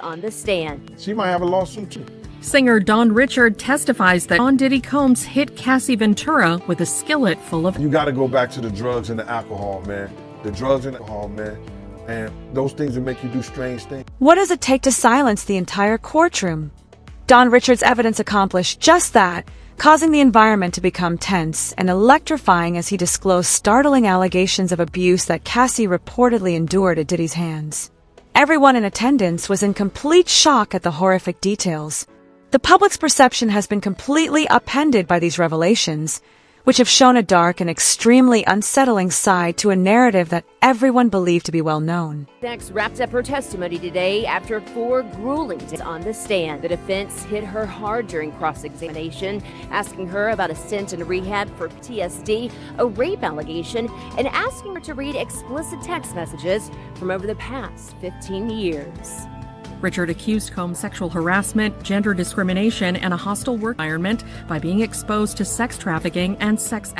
on the stand. She might have a lawsuit too. Singer Dawn Richard testifies that Diddy Combs hit Cassie Ventura with a skillet full of... You got to go back to the drugs and the alcohol, man. The drugs and alcohol, man. And those things will make you do strange things. What does it take to silence the entire courtroom? Dawn Richard's evidence accomplished just that, causing the environment to become tense and electrifying as he disclosed startling allegations of abuse that Cassie reportedly endured at Diddy's hands. Everyone in attendance was in complete shock at the horrific details. The public's perception has been completely upended by these revelations, which have shown a dark and extremely unsettling side to a narrative that everyone believed to be well known. Next wrapped up her testimony today after 4 grueling days on the stand. The defense hit her hard during cross-examination, asking her about a stint in rehab for PTSD, a rape allegation, and asking her to read explicit text messages from over the past 15 years. Richard accused Combs sexual harassment, gender discrimination, and a hostile work environment by being exposed to sex trafficking and sex.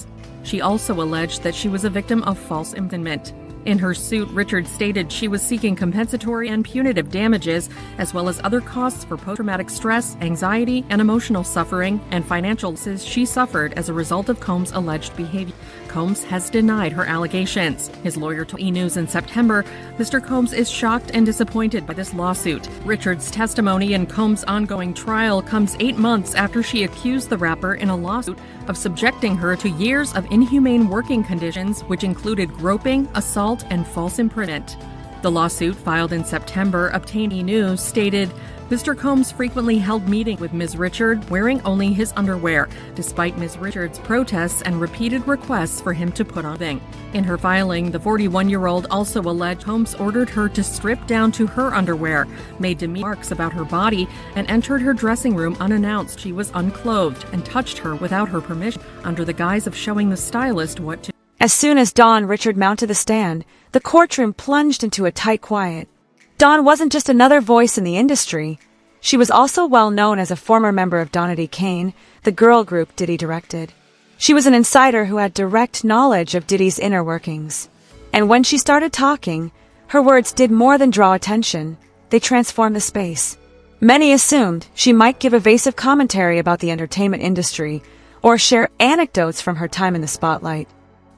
She also alleged that she was a victim of false imprisonment. In her suit, Richard stated she was seeking compensatory and punitive damages, as well as other costs for post-traumatic stress, anxiety, and emotional suffering, and financial losses she suffered as a result of Combs' alleged behavior. Combs has denied her allegations. His lawyer told E! News in September, Mr. Combs is shocked and disappointed by this lawsuit. Richard's testimony in Combs' ongoing trial comes 8 months after she accused the rapper in a lawsuit of subjecting her to years of inhumane working conditions, which included groping, assault, and false imprisonment. The lawsuit, filed in September, obtained E! News, stated, Mr. Combs frequently held meetings with Ms. Richard wearing only his underwear, despite Ms. Richard's protests and repeated requests for him to put on clothing. In her filing, the 41-year-old also alleged Combs ordered her to strip down to her underwear, made demeaning remarks about her body, and entered her dressing room unannounced. She was unclothed and touched her without her permission, under the guise of showing the stylist what to do. As soon as Dawn Richard mounted the stand, the courtroom plunged into a tight quiet. Dawn wasn't just another voice in the industry. She was also well known as a former member of Diddy Kane, the girl group Diddy directed. She was an insider who had direct knowledge of Diddy's inner workings. And when she started talking, her words did more than draw attention. They transformed the space. Many assumed she might give evasive commentary about the entertainment industry or share anecdotes from her time in the spotlight.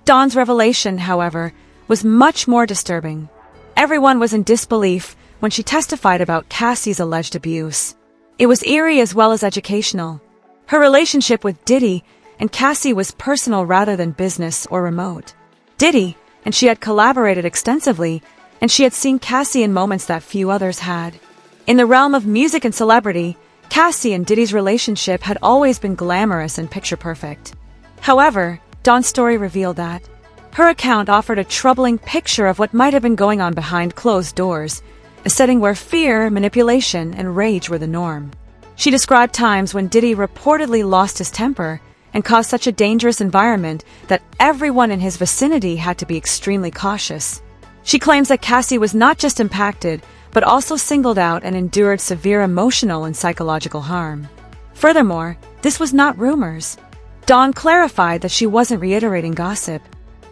Dawn's revelation, however, was much more disturbing. Everyone was in disbelief when she testified about Cassie's alleged abuse. It was eerie as well as educational. Her relationship with Diddy and Cassie was personal rather than business or remote. Diddy and she had collaborated extensively, and she had seen Cassie in moments that few others had. In the realm of music and celebrity, Cassie and Diddy's relationship had always been glamorous and picture-perfect. However, Dawn's story revealed that her account offered a troubling picture of what might have been going on behind closed doors, a setting where fear, manipulation, and rage were the norm. She described times when Diddy reportedly lost his temper and caused such a dangerous environment that everyone in his vicinity had to be extremely cautious. She claims that Cassie was not just impacted, but also singled out and endured severe emotional and psychological harm. Furthermore, this was not rumors. Dawn clarified that she wasn't reiterating gossip.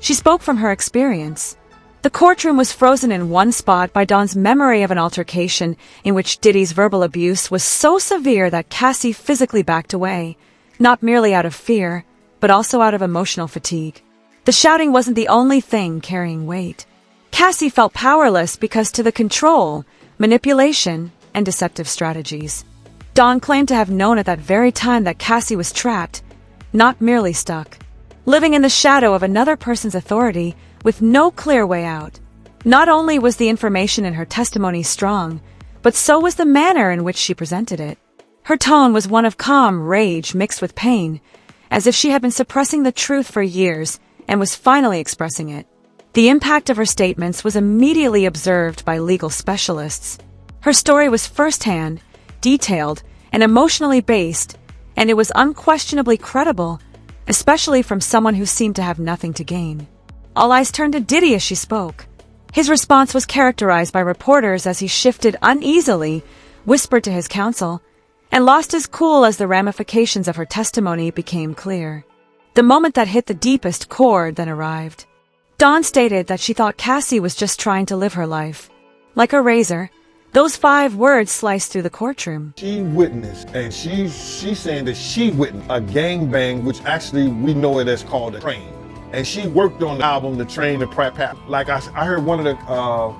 She spoke from her experience. The courtroom was frozen in one spot by Dawn's memory of an altercation in which Diddy's verbal abuse was so severe that Cassie physically backed away, not merely out of fear, but also out of emotional fatigue. The shouting wasn't the only thing carrying weight. Cassie felt powerless because to the control, manipulation, and deceptive strategies. Dawn claimed to have known at that very time that Cassie was trapped, not merely stuck, living in the shadow of another person's authority with no clear way out. Not only was the information in her testimony strong, but so was the manner in which she presented it. Her tone was one of calm rage mixed with pain, as if she had been suppressing the truth for years and was finally expressing it. The impact of her statements was immediately observed by legal specialists. Her story was firsthand, detailed, and emotionally based, and it was unquestionably credible, especially from someone who seemed to have nothing to gain. All eyes turned to Diddy as she spoke. His response was characterized by reporters as he shifted uneasily, whispered to his counsel, and lost his cool as the ramifications of her testimony became clear. The moment that hit the deepest chord then arrived. Dawn stated that she thought Cassie was just trying to live her life. Like a razor, Those 5 words sliced through the courtroom. She witnessed, and she's saying that she witnessed a gangbang, which actually we know it as called a train. And she worked on the album, The Train to Paris. Like I heard one of the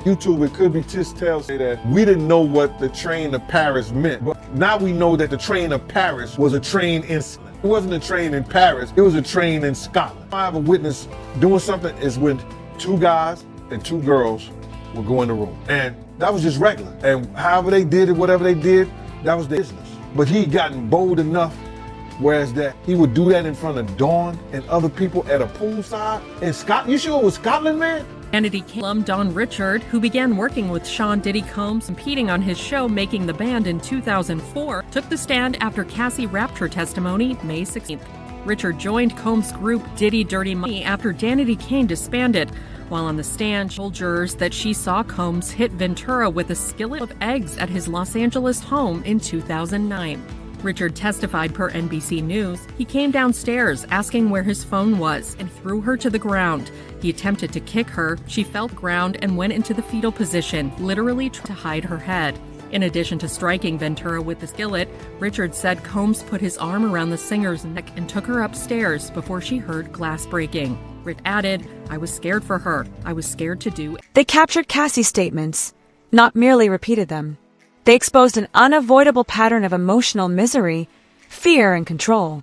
YouTube, it could be Tistel, say that we didn't know what the train to Paris meant. But now we know that the train to Paris was a train in Scotland. It wasn't a train in Paris, it was a train in Scotland. I have a witness doing something is when 2 guys and 2 girls would go in the room. And that was just regular. And however they did it, whatever they did, that was their business. But he gotten bold enough, whereas that he would do that in front of Dawn and other people at a poolside in Scotland. You sure it was Scotland, man? Diddy alum Don Richard, who began working with Sean Diddy Combs competing on his show Making the Band in 2004, took the stand after Cassie wrapped her testimony May 16th. Richard joined Combs' group Diddy Dirty Money after Diddy Kane disbanded. While on the stand, she told jurors that she saw Combs hit Ventura with a skillet of eggs at his Los Angeles home in 2009. Richard testified per NBC News. He came downstairs asking where his phone was and threw her to the ground. He attempted to kick her. She fell to the ground and went into the fetal position, literally trying to hide her head. In addition to striking Ventura with the skillet, Richard said Combs put his arm around the singer's neck and took her upstairs before she heard glass breaking. Rick added, "I was scared for her. I was scared to do." They captured Cassie's statements, not merely repeated them. They exposed an unavoidable pattern of emotional misery, fear, and control.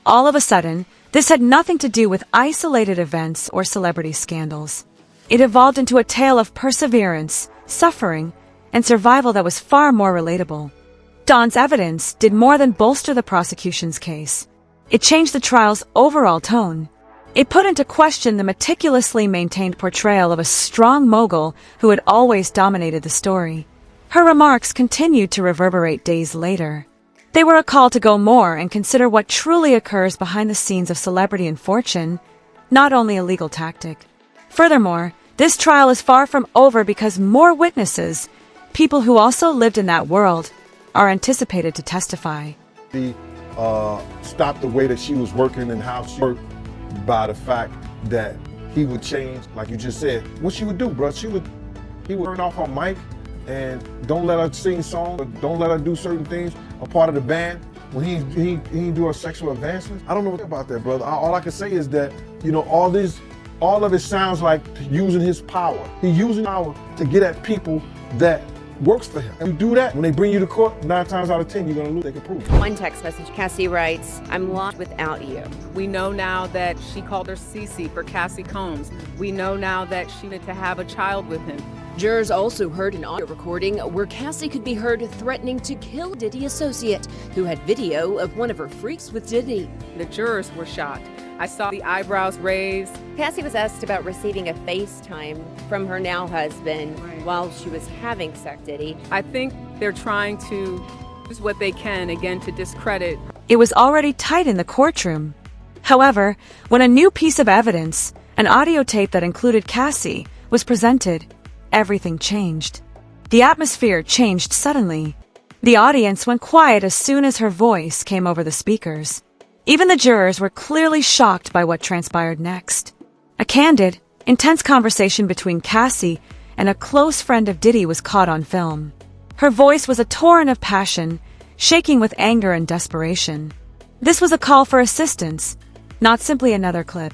All of a sudden, this had nothing to do with isolated events or celebrity scandals. It evolved into a tale of perseverance, suffering, and survival that was far more relatable. Dawn's evidence did more than bolster the prosecution's case. It changed the trial's overall tone. It put into question the meticulously maintained portrayal of a strong mogul who had always dominated the story. Her remarks continued to reverberate days later. They were a call to go more and consider what truly occurs behind the scenes of celebrity and fortune, not only a legal tactic. Furthermore, this trial is far from over because more witnesses, people who also lived in that world, are anticipated to testify. He stopped the way that she was working and how she worked by the fact that he would change, like you just said. What she would do, bro, he would turn off her mic and don't let her sing songs, or don't let her do certain things, a part of the band. When he do her sexual advancements, I don't know about that, brother. All I can say is that, all of it sounds like using his power. He's using power to get at people that works for him. And you do that, when they bring you to court, 9 times out of 10, you're gonna lose. They can prove it. One text message, Cassie writes, "I'm lost without you." We know now that she called her Cece for Cassie Combs. We know now that she wanted to have a child with him. Jurors also heard an audio recording where Cassie could be heard threatening to kill Diddy associate, who had video of one of her freaks with Diddy. The jurors were shocked. I saw the eyebrows raised. Cassie was asked about receiving a FaceTime from her now husband while she was having sex with Diddy. I think they're trying to use what they can, again, to discredit. It was already tight in the courtroom. However, when a new piece of evidence, an audio tape that included Cassie, was presented, everything changed. The atmosphere changed suddenly. The audience went quiet as soon as her voice came over the speakers. Even the jurors were clearly shocked by what transpired next. A candid, intense conversation between Cassie and a close friend of Diddy was caught on film. Her voice was a torrent of passion, shaking with anger and desperation. This was a call for assistance, not simply another clip.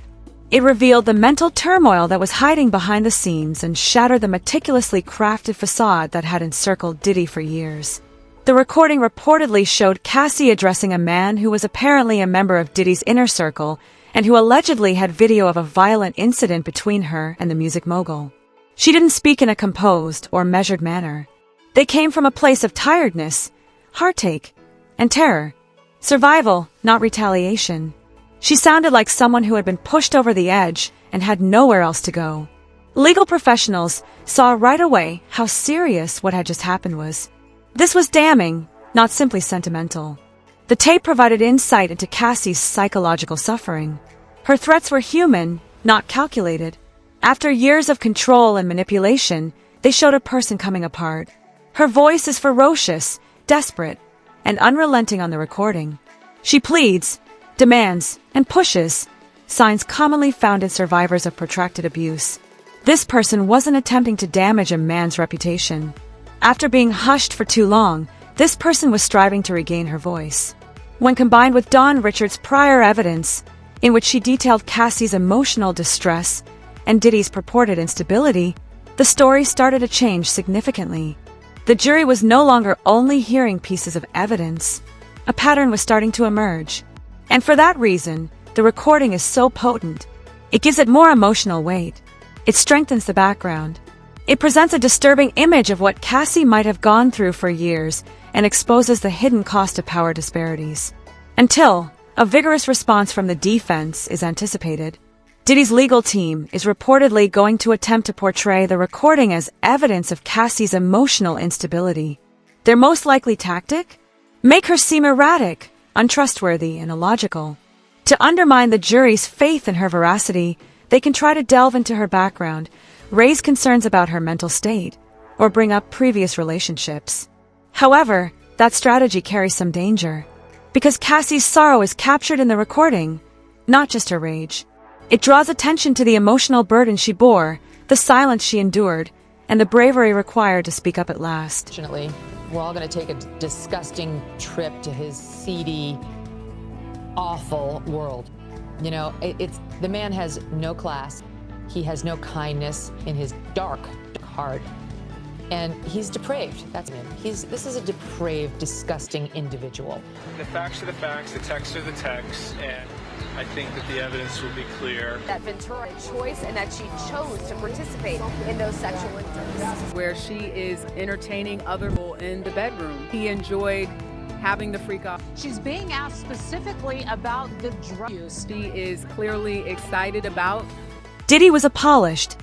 It revealed the mental turmoil that was hiding behind the scenes and shattered the meticulously crafted facade that had encircled Diddy for years. The recording reportedly showed Cassie addressing a man who was apparently a member of Diddy's inner circle and who allegedly had video of a violent incident between her and the music mogul. She didn't speak in a composed or measured manner. They came from a place of tiredness, heartache, and terror. Survival, not retaliation. She sounded like someone who had been pushed over the edge and had nowhere else to go. Legal professionals saw right away how serious what had just happened was. This was damning, not simply sentimental. The tape provided insight into Cassie's psychological suffering. Her threats were human, not calculated. After years of control and manipulation, they showed a person coming apart. Her voice is ferocious, desperate, and unrelenting on the recording. She pleads, demands, and pushes, signs commonly found in survivors of protracted abuse. This person wasn't attempting to damage a man's reputation. After being hushed for too long, this person was striving to regain her voice. When combined with Dawn Richards' prior evidence, in which she detailed Cassie's emotional distress and Diddy's purported instability, the story started to change significantly. The jury was no longer only hearing pieces of evidence. A pattern was starting to emerge. And for that reason, the recording is so potent. It gives it more emotional weight. It strengthens the background. It presents a disturbing image of what Cassie might have gone through for years and exposes the hidden cost of power disparities. Until a vigorous response from the defense is anticipated. Diddy's legal team is reportedly going to attempt to portray the recording as evidence of Cassie's emotional instability. Their most likely tactic? Make her seem erratic, untrustworthy, and illogical. To undermine the jury's faith in her veracity, they can try to delve into her background, raise concerns about her mental state, or bring up previous relationships. However, that strategy carries some danger, because Cassie's sorrow is captured in the recording, not just her rage. It draws attention to the emotional burden she bore, the silence she endured, and the bravery required to speak up at last. Fortunately, we're all going to take a disgusting trip to his seedy, awful world. You know, the man has no class. He has no kindness in his dark heart. And he's depraved. That's him. This is a depraved, disgusting individual. The facts are the facts, the texts are the texts, and I think that the evidence will be clear. That Ventura had a choice and that she chose to participate in those sexual interests. Where she is entertaining other people in the bedroom. He enjoyed having the freak off. She's being asked specifically about the drug use. She is clearly excited about. Diddy was a polished,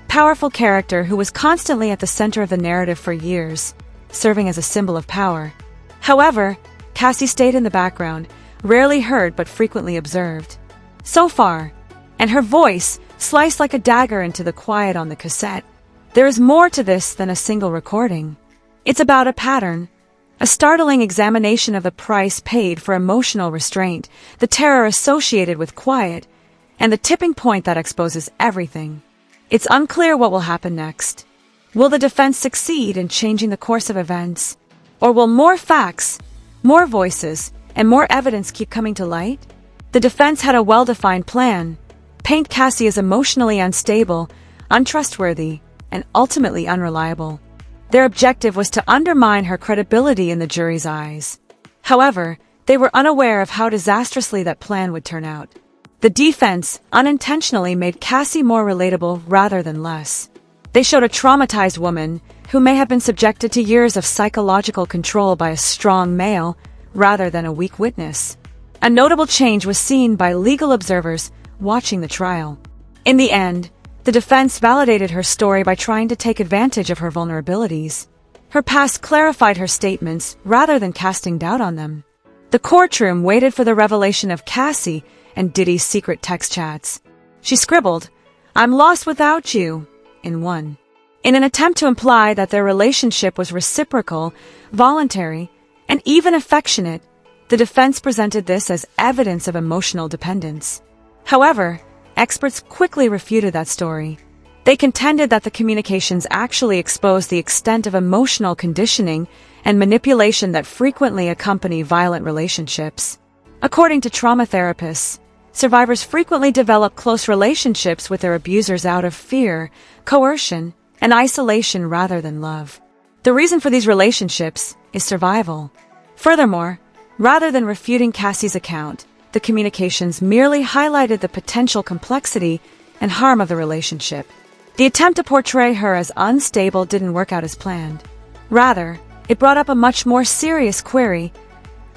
powerful character who was constantly at the center of the narrative for years, serving as a symbol of power. However, Cassie stayed in the background, rarely heard but frequently observed. So far, and her voice sliced like a dagger into the quiet on the cassette. There is more to this than a single recording. It's about a pattern, a startling examination of the price paid for emotional restraint, the terror associated with quiet, and the tipping point that exposes everything. It's unclear what will happen next. Will the defense succeed in changing the course of events? Or will more facts, more voices, and more evidence keep coming to light? The defense had a well-defined plan. Paint Cassie as emotionally unstable, untrustworthy, and ultimately unreliable. Their objective was to undermine her credibility in the jury's eyes. However, they were unaware of how disastrously that plan would turn out. The defense unintentionally made Cassie more relatable rather than less. They showed a traumatized woman who may have been subjected to years of psychological control by a strong male rather than a weak witness. A notable change was seen by legal observers watching the trial. In the end, the defense validated her story by trying to take advantage of her vulnerabilities. Her past clarified her statements rather than casting doubt on them. The courtroom waited for the revelation of Cassie and Diddy's secret text chats. She scribbled, "I'm lost without you," in one. In an attempt to imply that their relationship was reciprocal, voluntary, and even affectionate, the defense presented this as evidence of emotional dependence. However, experts quickly refuted that story. They contended that the communications actually exposed the extent of emotional conditioning and manipulation that frequently accompany violent relationships. According to trauma therapists, survivors frequently develop close relationships with their abusers out of fear, coercion, and isolation rather than love. The reason for these relationships is survival. Furthermore, rather than refuting Cassie's account, the communications merely highlighted the potential complexity and harm of the relationship. The attempt to portray her as unstable didn't work out as planned. Rather, it brought up a much more serious query: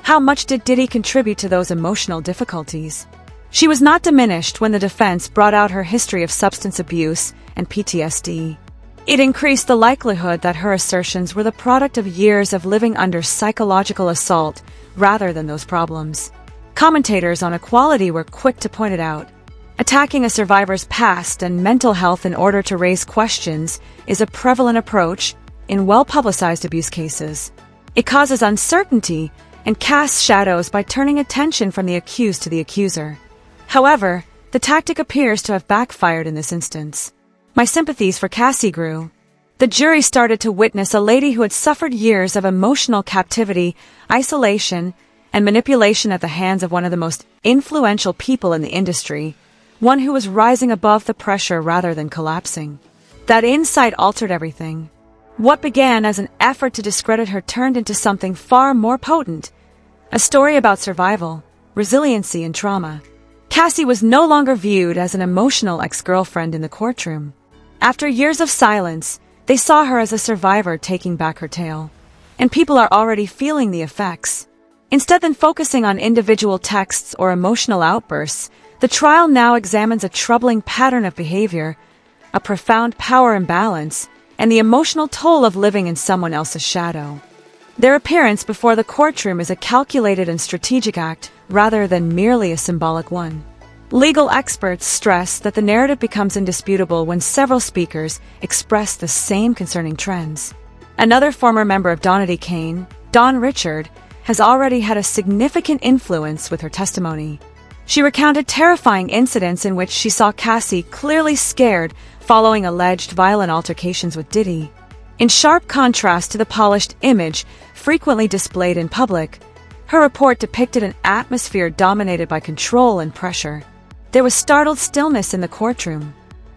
how much did Diddy contribute to those emotional difficulties? She was not diminished when the defense brought out her history of substance abuse and PTSD. It increased the likelihood that her assertions were the product of years of living under psychological assault rather than those problems. Commentators on equality were quick to point it out. Attacking a survivor's past and mental health in order to raise questions is a prevalent approach in well-publicized abuse cases. It causes uncertainty and casts shadows by turning attention from the accused to the accuser. However, the tactic appears to have backfired in this instance. My sympathies for Cassie grew. The jury started to witness a lady who had suffered years of emotional captivity, isolation, and manipulation at the hands of one of the most influential people in the industry, one who was rising above the pressure rather than collapsing. That insight altered everything. What began as an effort to discredit her turned into something far more potent, a story about survival, resiliency, and trauma. Cassie was no longer viewed as an emotional ex-girlfriend in the courtroom. After years of silence, they saw her as a survivor taking back her tale. And people are already feeling the effects. Instead than focusing on individual texts or emotional outbursts, the trial now examines a troubling pattern of behavior, a profound power imbalance, and the emotional toll of living in someone else's shadow. Their appearance before the courtroom is a calculated and strategic act rather than merely a symbolic one. Legal experts stress that the narrative becomes indisputable when several speakers express the same concerning trends. Another former member of Diddy Kane, Dawn Richard, has already had a significant influence with her testimony. She recounted terrifying incidents in which she saw Cassie clearly scared following alleged violent altercations with Diddy. In sharp contrast to the polished image frequently displayed in public, her report depicted an atmosphere dominated by control and pressure. There was startled stillness in the courtroom.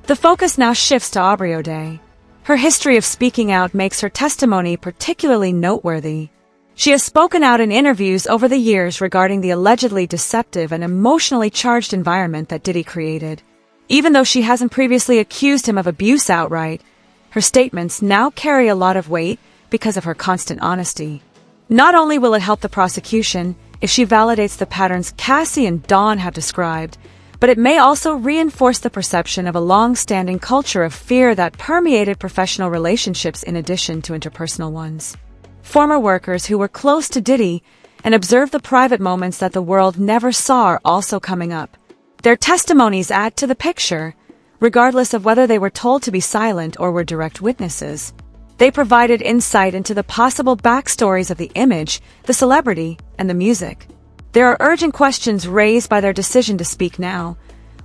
The focus now shifts to Aubrey O'Day. Her history of speaking out makes her testimony particularly noteworthy. She has spoken out in interviews over the years regarding the allegedly deceptive and emotionally charged environment that Diddy created. Even though she hasn't previously accused him of abuse outright, her statements now carry a lot of weight because of her constant honesty. Not only will it help the prosecution if she validates the patterns Cassie and Dawn have described, but it may also reinforce the perception of a long-standing culture of fear that permeated professional relationships in addition to interpersonal ones. Former workers who were close to Diddy and observed the private moments that the world never saw are also coming up. Their testimonies add to the picture, regardless of whether they were told to be silent or were direct witnesses. They provided insight into the possible backstories of the image, the celebrity, and the music. There are urgent questions raised by their decision to speak now.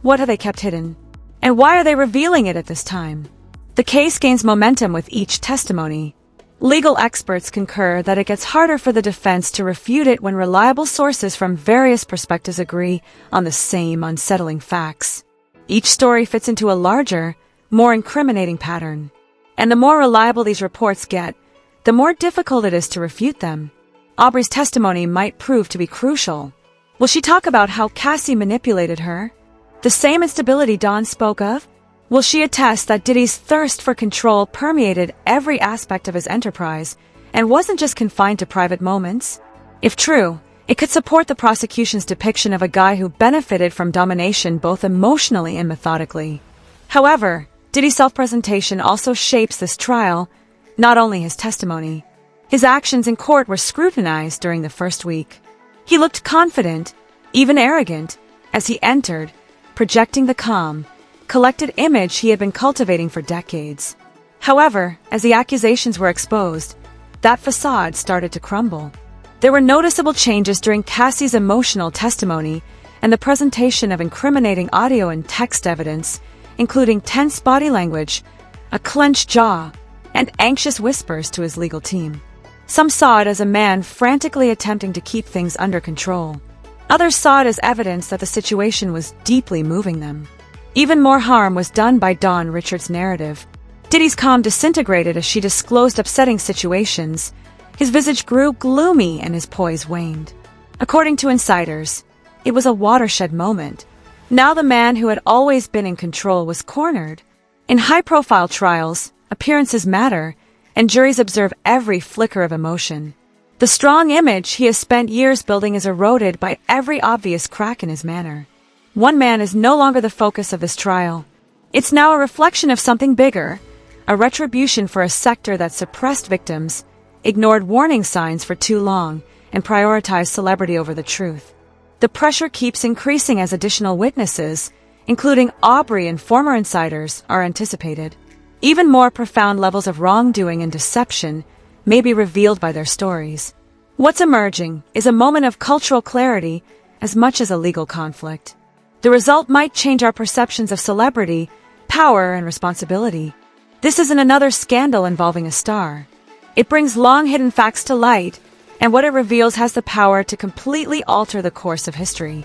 What have they kept hidden? And why are they revealing it at this time? The case gains momentum with each testimony. Legal experts concur that it gets harder for the defense to refute it when reliable sources from various perspectives agree on the same unsettling facts. Each story fits into a larger, more incriminating pattern. And the more reliable these reports get, the more difficult it is to refute them. Aubrey's testimony might prove to be crucial. Will she talk about how Cassie manipulated her? The same instability Dawn spoke of? Will she attest that Diddy's thirst for control permeated every aspect of his enterprise and wasn't just confined to private moments? If true, it could support the prosecution's depiction of a guy who benefited from domination both emotionally and methodically. However, Diddy's self-presentation also shapes this trial, not only his testimony. His actions in court were scrutinized during the first week. He looked confident, even arrogant, as he entered, projecting the calm, collected image he had been cultivating for decades. However, as the accusations were exposed, that facade started to crumble. There were noticeable changes during Cassie's emotional testimony and the presentation of incriminating audio and text evidence, including tense body language, a clenched jaw, and anxious whispers to his legal team. Some saw it as a man frantically attempting to keep things under control. Others saw it as evidence that the situation was deeply moving them. Even more harm was done by Dawn Richard's narrative. Diddy's calm disintegrated as she disclosed upsetting situations. His visage grew gloomy and his poise waned. According to insiders, it was a watershed moment. Now the man who had always been in control was cornered. In high-profile trials, appearances matter, and juries observe every flicker of emotion. The strong image he has spent years building is eroded by every obvious crack in his manner. One man is no longer the focus of this trial. It's now a reflection of something bigger, a retribution for a sector that suppressed victims, ignored warning signs for too long, and prioritized celebrity over the truth. The pressure keeps increasing as additional witnesses, including Aubrey and former insiders, are anticipated. Even more profound levels of wrongdoing and deception may be revealed by their stories. What's emerging is a moment of cultural clarity as much as a legal conflict. The result might change our perceptions of celebrity, power, and responsibility. This isn't another scandal involving a star. It brings long-hidden facts to light, and what it reveals has the power to completely alter the course of history.